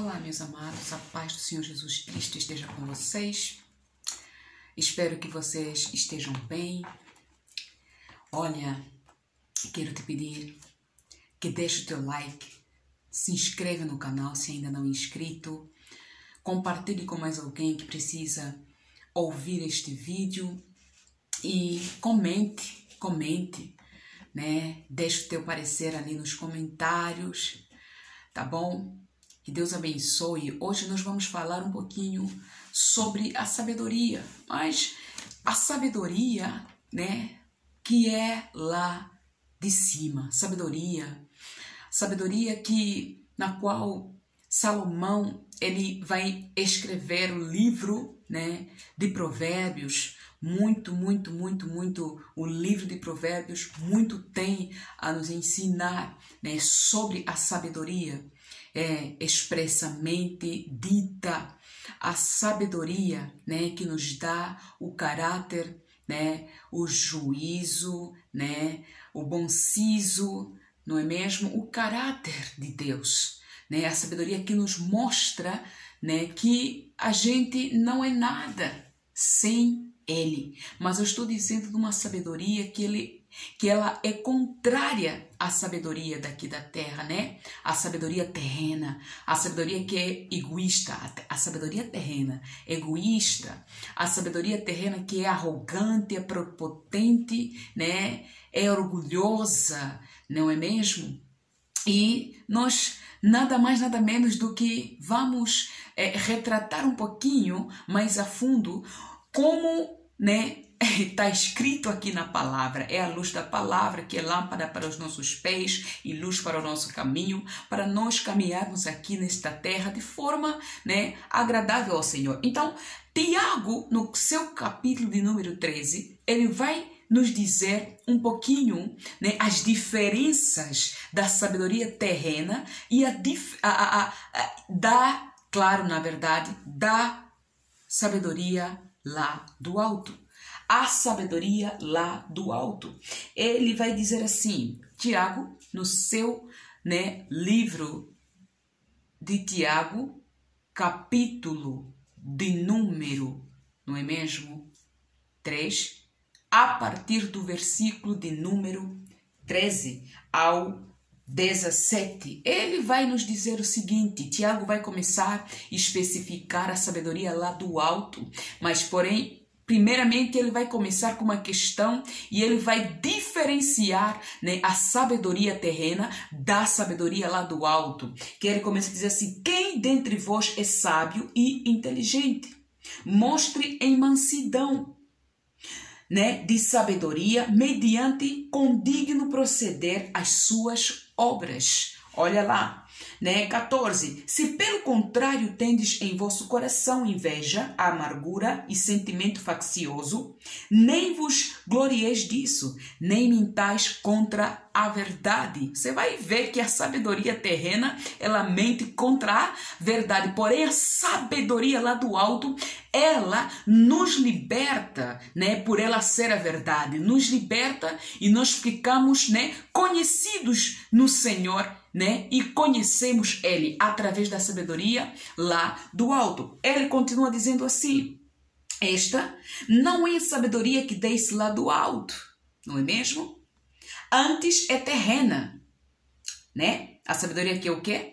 Olá, meus amados, a paz do Senhor Jesus Cristo esteja com vocês. Espero que vocês estejam bem. Olha, quero te pedir que deixe o teu like, se inscreva no canal se ainda não é inscrito, compartilhe com mais alguém que precisa ouvir este vídeo e comente, né? Deixe o teu parecer ali nos comentários, tá bom? Que Deus abençoe. Hoje nós vamos falar um pouquinho sobre a sabedoria, mas a sabedoria, né, que é lá de cima, sabedoria na qual Salomão ele vai escrever o livro, né, de Provérbios. Muito, o livro de Provérbios muito tem a nos ensinar, né, sobre a sabedoria. É expressamente dita a sabedoria, né, que nos dá o caráter, né, o juízo, né, o bom siso, não é mesmo? O caráter de Deus, né, a sabedoria que nos mostra, né, que a gente não é nada sem Ele. Mas eu estou dizendo de uma sabedoria que ela é contrária à sabedoria daqui da terra, né? A sabedoria terrena, a sabedoria que é egoísta, a sabedoria terrena, egoísta, a sabedoria terrena que é arrogante, é prepotente, né? É orgulhosa, não é mesmo? E nós nada mais, nada menos do que vamos retratar um pouquinho mais a fundo como, né, está escrito aqui na palavra. É a luz da palavra que é lâmpada para os nossos pés e luz para o nosso caminho, para nós caminharmos aqui nesta terra de forma, né, agradável ao Senhor. Então, Tiago, no seu capítulo de número 13, ele vai nos dizer um pouquinho, né, as diferenças da sabedoria terrena e da sabedoria lá do alto. A sabedoria lá do alto. Ele vai dizer assim, Tiago, no seu, né, livro de Tiago, capítulo de número, não é mesmo? 3, a partir do versículo de número 13 ao 17. Ele vai nos dizer o seguinte, Tiago vai começar a especificar a sabedoria lá do alto, mas porém, primeiramente ele vai começar com uma questão e ele vai diferenciar, né, a sabedoria terrena da sabedoria lá do alto. Que ele começa a dizer assim, quem dentre vós é sábio e inteligente? Mostre em mansidão, né, de sabedoria mediante condigno proceder as suas obras. Olha lá, né, 14. Se pelo contrário tendes em vosso coração inveja, amargura e sentimento faccioso, nem vos glorieis disso, nem mintais contra a verdade. Você vai ver que a sabedoria terrena, ela mente contra a verdade. Porém, a sabedoria lá do alto, ela nos liberta, né, por ela ser a verdade. Nos liberta e nós ficamos, né, conhecidos no Senhor, né, e conhecemos Ele através da sabedoria lá do alto. Ele continua dizendo assim, esta não é sabedoria que desce lá do alto, não é mesmo? Antes é terrena, né? A sabedoria que é o quê?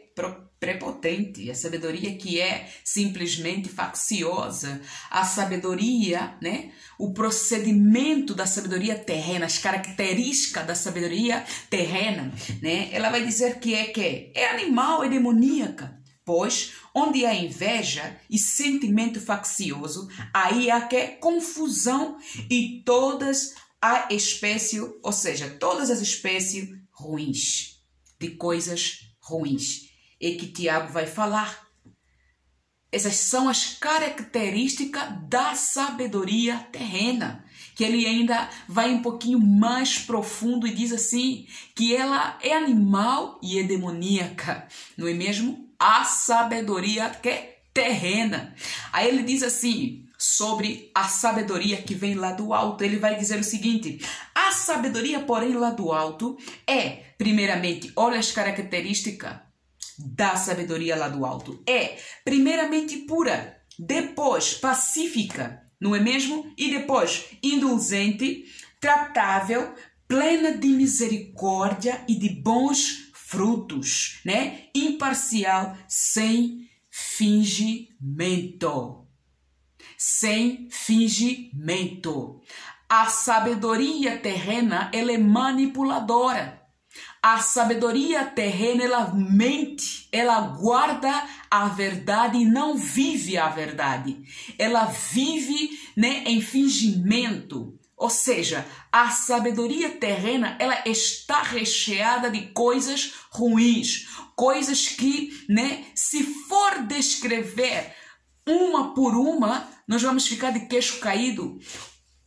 Prepotente, a sabedoria que é simplesmente facciosa, a sabedoria, né? O procedimento da sabedoria terrena, as características da sabedoria terrena, né? Ela vai dizer que é animal, é demoníaca, pois onde há inveja e sentimento faccioso, aí há confusão e todas a espécie, ou seja, todas as espécies ruins, de coisas ruins. É que Tiago vai falar. Essas são as características da sabedoria terrena. Que ele ainda vai um pouquinho mais profundo e diz assim, que ela é animal e é demoníaca. Não é mesmo? A sabedoria que é terrena. Aí ele diz assim, sobre a sabedoria que vem lá do alto, ele vai dizer o seguinte, a sabedoria, porém, lá do alto é, primeiramente, olha as características da sabedoria lá do alto é, primeiramente, pura, depois pacífica, não é mesmo? E depois indulgente, tratável, plena de misericórdia e de bons frutos, né? Imparcial, sem fingimento. Sem fingimento. A sabedoria terrena, ela é manipuladora. A sabedoria terrena, ela mente, ela guarda a verdade e não vive a verdade. Ela vive, né, em fingimento. Ou seja, a sabedoria terrena, ela está recheada de coisas ruins, coisas que, né, se for descrever uma por uma, nós vamos ficar de queixo caído.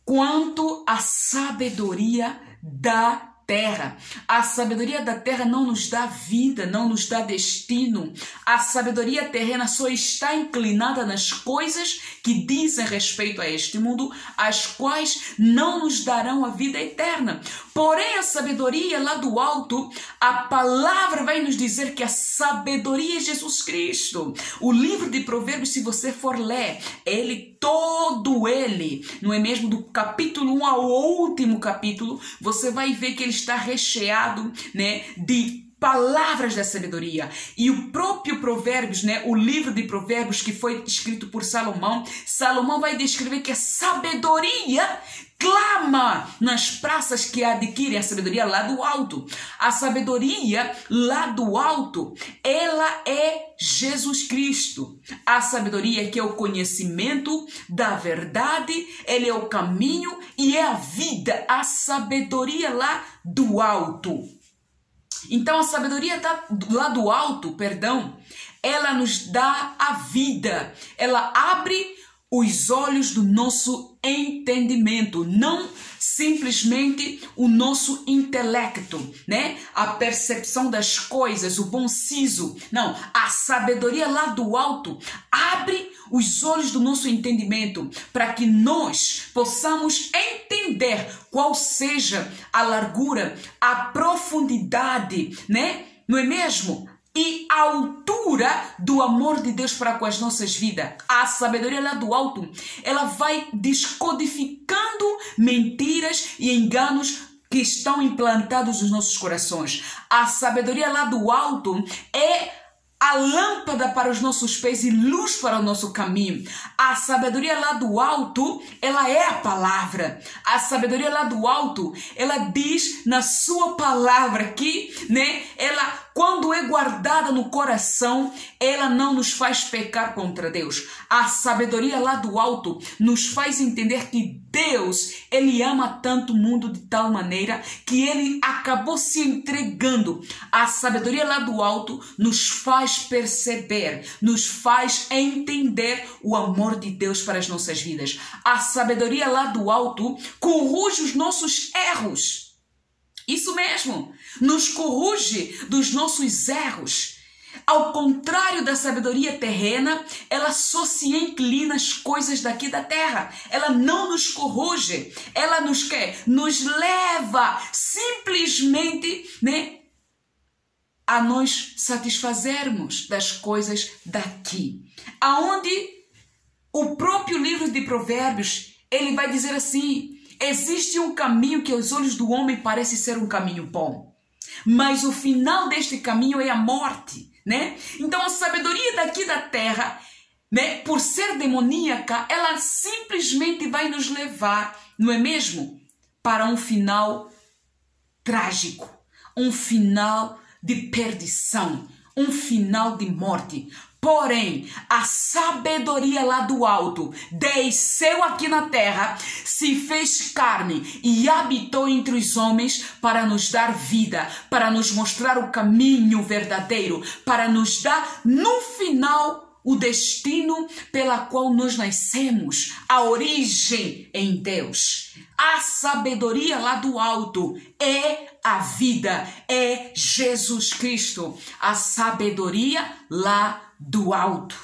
Quanto à sabedoria da terra. A sabedoria da terra não nos dá vida, não nos dá destino. A sabedoria terrena só está inclinada nas coisas que dizem respeito a este mundo, as quais não nos darão a vida eterna. Porém, a sabedoria lá do alto, a palavra vai nos dizer que a sabedoria é Jesus Cristo. O livro de Provérbios, se você for ler, todo ele, não é mesmo? Do capítulo 1 ao último capítulo, você vai ver que ele está recheado, né, de palavras da sabedoria. E o próprio Provérbios, né, o livro de Provérbios que foi escrito por Salomão, Salomão vai descrever que a sabedoria clama nas praças que adquirem a sabedoria lá do alto. A sabedoria lá do alto, ela é Jesus Cristo. A sabedoria que é o conhecimento da verdade, ele é o caminho e é a vida. A sabedoria lá do alto. Então a sabedoria lá do alto, ela nos dá a vida. Ela abre os olhos do nosso entendimento, não simplesmente o nosso intelecto, né? A percepção das coisas, o bom siso. Não, a sabedoria lá do alto abre os olhos do nosso entendimento para que nós possamos entender qual seja a largura, a profundidade, né? Não é mesmo? E a altura do amor de Deus para com as nossas vidas. A sabedoria lá do alto, ela vai descodificando mentiras e enganos que estão implantados nos nossos corações. A sabedoria lá do alto é a lâmpada para os nossos pés e luz para o nosso caminho. A sabedoria lá do alto, ela é a palavra. A sabedoria lá do alto, ela diz na sua palavra que, né, ela, quando é guardada no coração, ela não nos faz pecar contra Deus. A sabedoria lá do alto nos faz entender que Deus, ele ama tanto o mundo de tal maneira que ele acabou se entregando. A sabedoria lá do alto nos faz perceber, nos faz entender o amor de Deus para as nossas vidas. A sabedoria lá do alto corrige os nossos erros. Isso mesmo, nos corrige dos nossos erros. Ao contrário da sabedoria terrena, ela só se inclina às coisas daqui da terra. Ela não nos corrige. Ela nos leva simplesmente, né, a nos satisfazermos das coisas daqui. Aonde o próprio livro de Provérbios, ele vai dizer assim: existe um caminho que aos olhos do homem parece ser um caminho bom, mas o final deste caminho é a morte, né? Então a sabedoria daqui da terra, né, por ser demoníaca, ela simplesmente vai nos levar, não é mesmo, para um final trágico, um final de perdição, um final de morte. Porém, a sabedoria lá do alto desceu aqui na terra, se fez carne e habitou entre os homens para nos dar vida, para nos mostrar o caminho verdadeiro, para nos dar no final o destino pela qual nós nascemos, a origem em Deus. A sabedoria lá do alto é a vida, é Jesus Cristo. A sabedoria lá do alto.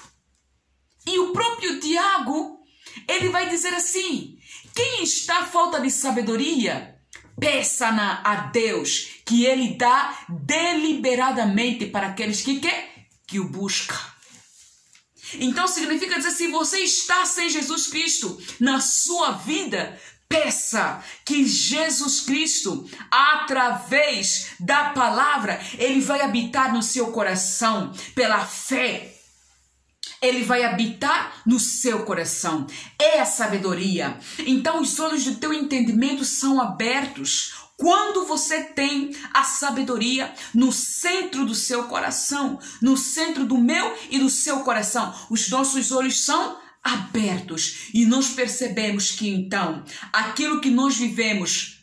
E o próprio Tiago, ele vai dizer assim: quem está à falta de sabedoria, peça-na a Deus, que ele dá deliberadamente para aqueles que que o busca. Então significa dizer, se você está sem Jesus Cristo na sua vida, peça que Jesus Cristo, através da palavra, Ele vai habitar no seu coração pela fé. Ele vai habitar no seu coração. É a sabedoria. Então os olhos do teu entendimento são abertos quando você tem a sabedoria no centro do seu coração, no centro do meu e do seu coração. Os nossos olhos são abertos e nós percebemos que então aquilo que nós vivemos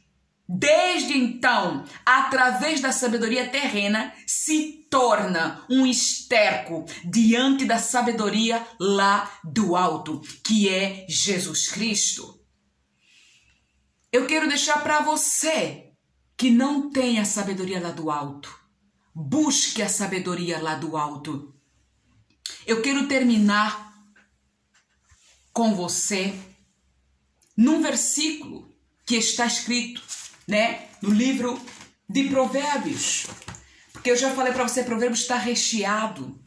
desde então, através da sabedoria terrena, se torna um esterco diante da sabedoria lá do alto, que é Jesus Cristo. Eu quero deixar para você que não tem a sabedoria lá do alto. Busque a sabedoria lá do alto. Eu quero terminar com você num versículo que está escrito, no livro de Provérbios. Porque eu já falei para você, Provérbios está recheado.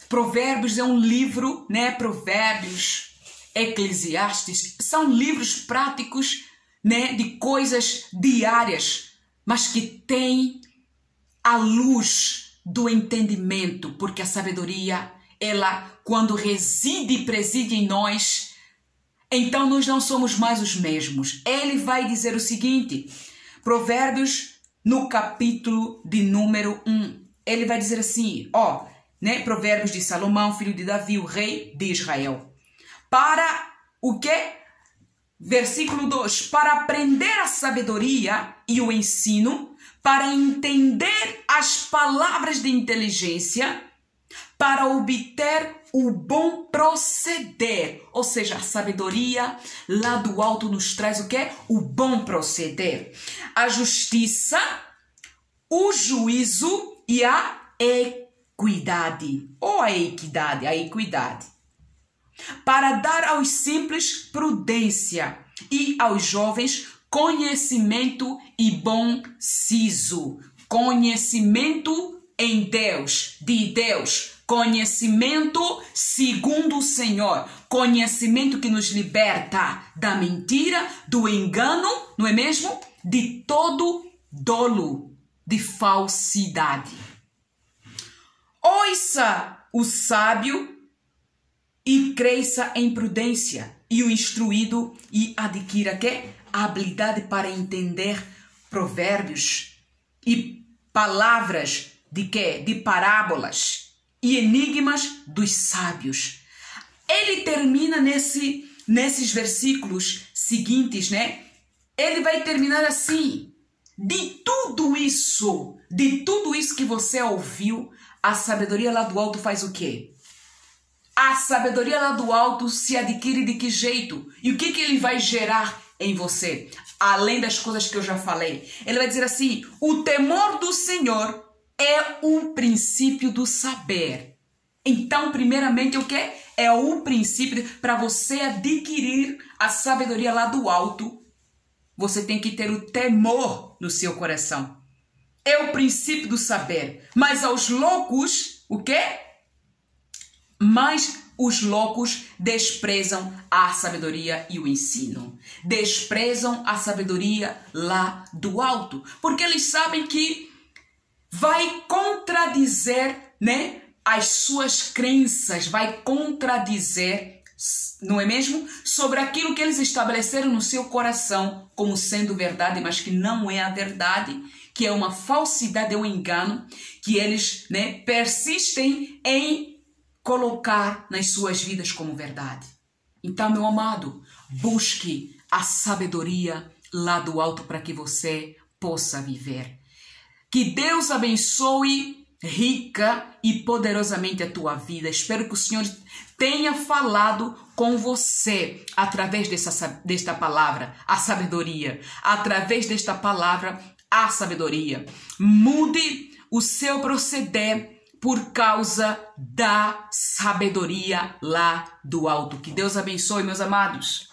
Provérbios é um livro, Provérbios, Eclesiastes, são livros práticos, de coisas diárias, mas que tem a luz do entendimento, porque a sabedoria, ela, quando reside e preside em nós, então nós não somos mais os mesmos. Ele vai dizer o seguinte, Provérbios, no capítulo de número 1, ele vai dizer assim, Provérbios de Salomão, filho de Davi, o rei de Israel. Para o quê? Versículo 2, para aprender a sabedoria e o ensino, para entender as palavras de inteligência, para obter o bom proceder. Ou seja, a sabedoria lá do alto nos traz o quê? O bom proceder. A justiça, o juízo e a equidade. Ou a equidade, a equidade. Para dar aos simples prudência e aos jovens conhecimento e bom siso. Conhecimento em Deus, de Deus. Conhecimento segundo o Senhor. Conhecimento que nos liberta da mentira, do engano, não é mesmo? De todo dolo, de falsidade. Ouça o sábio e cresça em prudência, e o instruído e adquira a habilidade para entender provérbios e palavras de parábolas e enigmas dos sábios. Ele termina nesses versículos seguintes, Ele vai terminar assim: de tudo isso que você ouviu, a sabedoria lá do alto faz o quê? A sabedoria lá do alto se adquire de que jeito? E o que ele vai gerar em você? Além das coisas que eu já falei. Ele vai dizer assim, o temor do Senhor é o princípio do saber. Então, primeiramente, o que? É o princípio para você adquirir a sabedoria lá do alto. Você tem que ter o temor no seu coração. É o princípio do saber. Mas aos loucos, o quê? Mas os loucos desprezam a sabedoria e o ensino. Desprezam a sabedoria lá do alto. Porque eles sabem que vai contradizer, as suas crenças. Vai contradizer, não é mesmo? Sobre aquilo que eles estabeleceram no seu coração como sendo verdade, mas que não é a verdade. Que é uma falsidade, é um engano. Que eles, persistem em colocar nas suas vidas como verdade. Então, meu amado, busque a sabedoria lá do alto para que você possa viver. Que Deus abençoe rica e poderosamente a tua vida. Espero que o Senhor tenha falado com você através desta palavra, a sabedoria. Através desta palavra, a sabedoria. Mude o seu proceder por causa da sabedoria lá do alto. Que Deus abençoe, meus amados.